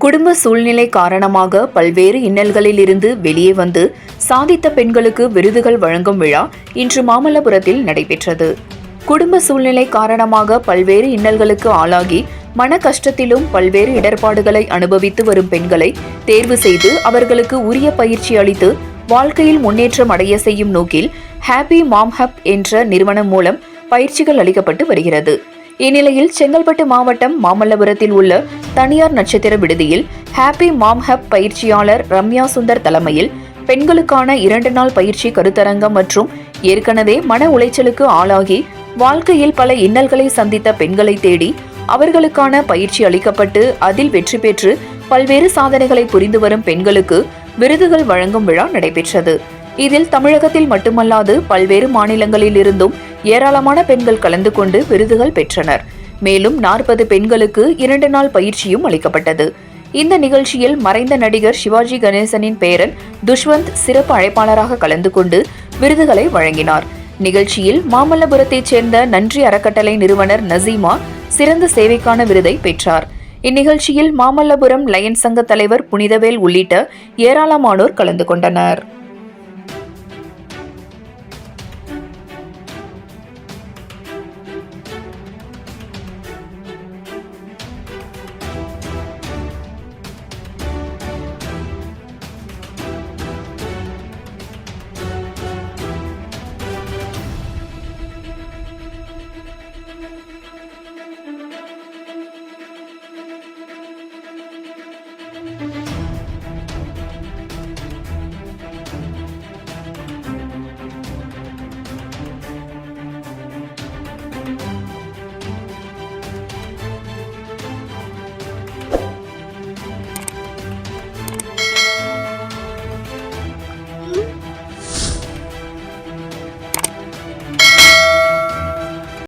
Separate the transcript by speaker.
Speaker 1: குடும்ப சூழ்நிலை காரணமாக பல்வேறு இன்னல்களில் இருந்து வெளியே வந்து சாதித்த பெண்களுக்கு விருதுகள் வழங்கும் விழா இன்று மாமல்லபுரத்தில் நடைபெற்றது. குடும்ப சூழ்நிலை காரணமாக பல்வேறு இன்னல்களுக்கு ஆளாகி மன கஷ்டத்திலும் பல்வேறு இடர்பாடுகளை அனுபவித்து வரும் பெண்களை தேர்வு செய்து அவர்களுக்கு உரிய பயிற்சி அளித்து வாழ்க்கையில் முன்னேற்றம் அடைய செய்யும் நோக்கில் ஹாப்பி மாம் ஹப் என்ற நிறுவனம் மூலம் பயிற்சிகள் அளிக்கப்பட்டு வருகிறது. இந்நிலையில் செங்கல்பட்டு மாவட்டம் மாமல்லபுரத்தில் உள்ள தனியார் நட்சத்திர விடுதியில் ஹாப்பி மாம் ஹப் பயிற்சியாளர் ரம்யா சுந்தர் தலைமையில் பெண்களுக்கான 2 நாள் பயிற்சி கருத்தரங்கம் மற்றும் ஏற்கனவே மன உளைச்சலுக்கு ஆளாகி வாழ்க்கையில் பல இன்னல்களை சந்தித்த பெண்களை தேடி அவர்களுக்கான பயிற்சி அளிக்கப்பட்டு அதில் வெற்றி பெற்று பல்வேறு சாதனைகளை புரிந்து வரும் பெண்களுக்கு விருதுகள் வழங்கும் விழா நடைபெற்றது. இதில் தமிழகத்தில் மட்டுமல்லாது பல்வேறு மாநிலங்களில் இருந்தும் ஏராளமான பெண்கள் கலந்து கொண்டு விருதுகள் பெற்றனர். மேலும் 40 பெண்களுக்கு 2 நாள் பயிற்சியும் அளிக்கப்பட்டது. இந்த நிகழ்ச்சியில் மறைந்த நடிகர் சிவாஜி கணேசனின் பேரன் துஷ்வந்த் சிறப்பு அழைப்பாளராக கலந்து கொண்டு விருதுகளை வழங்கினார். நிகழ்ச்சியில் மாமல்லபுரத்தைச் சேர்ந்த நன்றி அறக்கட்டளை நிறுவனர் நசீமா சிறந்த சேவைக்கான விருதை பெற்றார். இந்நிகழ்ச்சியில் மாமல்லபுரம் லயன்ஸ் சங்க தலைவர் புனிதவேல் உள்ளிட்ட ஏராளமானோர் கலந்து கொண்டனர்.